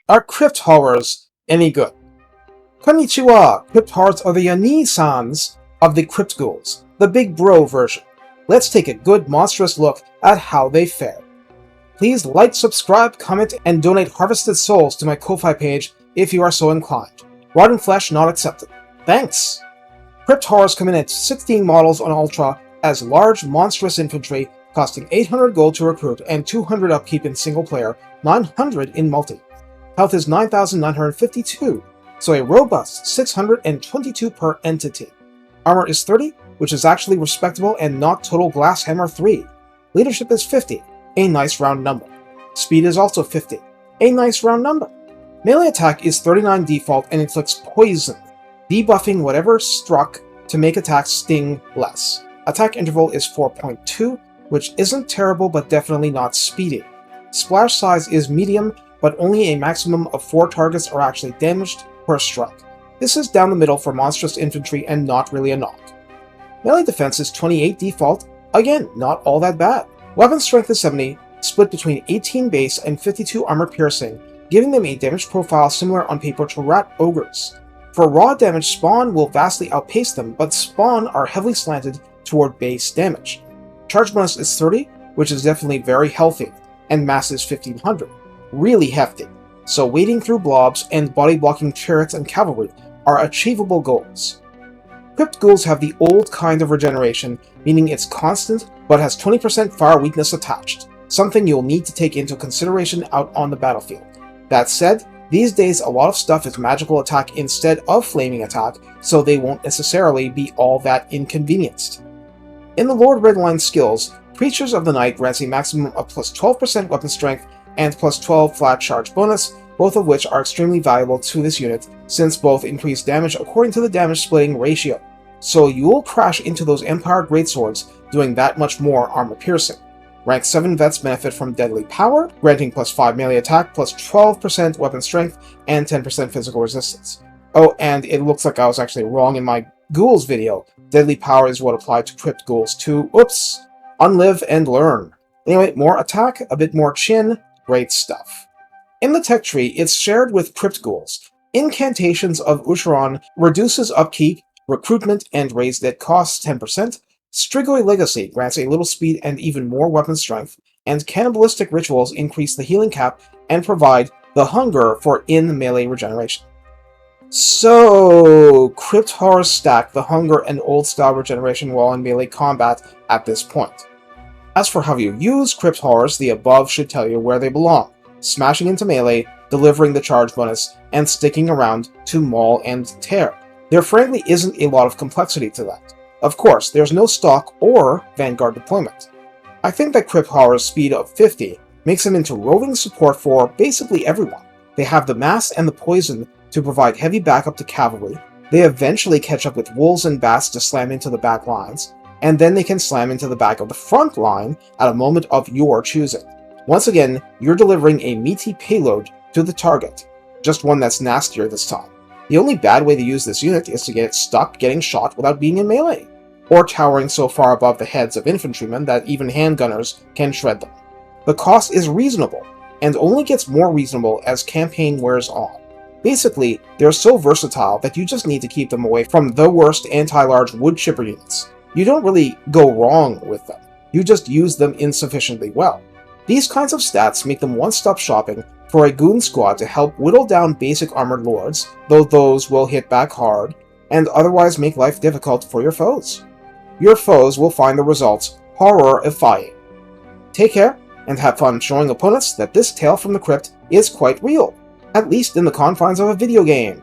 Are crypt horrors any good? Konnichiwa! Crypt horrors are the Oni-sans of the Crypt Ghouls, the big bro version. Let's take a good monstrous look at how they fare. Please like, subscribe, comment, and donate harvested souls to my Ko-Fi page if you are so inclined. Rotten flesh not accepted. Thanks! Crypt horrors come in at 16 models on Ultra as large, monstrous infantry, costing 800 gold to recruit and 200 upkeep in single player, 900 in multi. Health is 9,952, so a robust 622 per entity. Armor is 30, which is actually respectable and not total glass hammer 3. Leadership is 50, a nice round number. Speed is also 50, a nice round number. Melee attack is 39 default and inflicts poison, debuffing whatever struck to make attacks sting less. Attack interval is 4.2, which isn't terrible but definitely not speedy. Splash size is medium, but only a maximum of 4 targets are actually damaged per strike. This is down the middle for monstrous infantry and not really a knock. Melee defense is 28 default, again, not all that bad. Weapon strength is 70, split between 18 base and 52 armor piercing, giving them a damage profile similar on paper to rat ogres. For raw damage, spawn will vastly outpace them, but spawn are heavily slanted toward base damage. Charge bonus is 30, which is definitely very healthy, and mass is 1500. Really hefty, so wading through blobs and body-blocking chariots and cavalry are achievable goals. Crypt Ghouls have the old kind of regeneration, meaning it's constant but has 20% fire weakness attached, something you'll need to take into consideration out on the battlefield. That said, these days a lot of stuff is magical attack instead of flaming attack, so they won't necessarily be all that inconvenienced. In the Lord Redline skills, Preachers of the Night grants a maximum of plus 12% weapon strength and plus 12 flat charge bonus, both of which are extremely valuable to this unit since both increase damage according to the damage splitting ratio. So you'll crash into those Empire Greatswords doing that much more armor piercing. Rank 7 vets benefit from Deadly Power, granting plus 5 melee attack, plus 12% weapon strength, and 10% physical resistance. Oh, and it looks like I was actually wrong in my Ghouls video. Deadly Power is what applied to Crypt Ghouls too. Oops! Unlive and learn. Anyway, more attack, a bit more chin, great stuff. In the tech tree, it's shared with Crypt Ghouls. Incantations of Usharan reduces upkeep, recruitment, and raise dead costs 10%. Strigoi Legacy grants a little speed and even more weapon strength, and Cannibalistic Rituals increase the healing cap and provide the hunger for in-melee regeneration. So, Crypt Horrors stack the hunger and old-style regeneration while in melee combat at this point. As for how you use Crypt Horrors, the above should tell you where they belong, smashing into melee, delivering the charge bonus, and sticking around to maul and tear. There frankly isn't a lot of complexity to that. Of course, there's no stock or Vanguard deployment. I think that Crypt Horror's speed of 50 makes them into roving support for basically everyone. They have the mass and the poison to provide heavy backup to cavalry, they eventually catch up with wolves and bats to slam into the back lines, and then they can slam into the back of the front line at a moment of your choosing. Once again, you're delivering a meaty payload to the target, just one that's nastier this time. The only bad way to use this unit is to get it stuck getting shot without being in melee, or towering so far above the heads of infantrymen that even handgunners can shred them. The cost is reasonable, and only gets more reasonable as campaign wears on. Basically, they're so versatile that you just need to keep them away from the worst anti-large wood chipper units. You don't really go wrong with them, you just use them insufficiently well. These kinds of stats make them one-stop shopping for a goon squad to help whittle down basic armored lords, though those will hit back hard, and otherwise make life difficult for your foes. Your foes will find the results horrifying. Take care, and have fun showing opponents that this tale from the crypt is quite real, at least in the confines of a video game.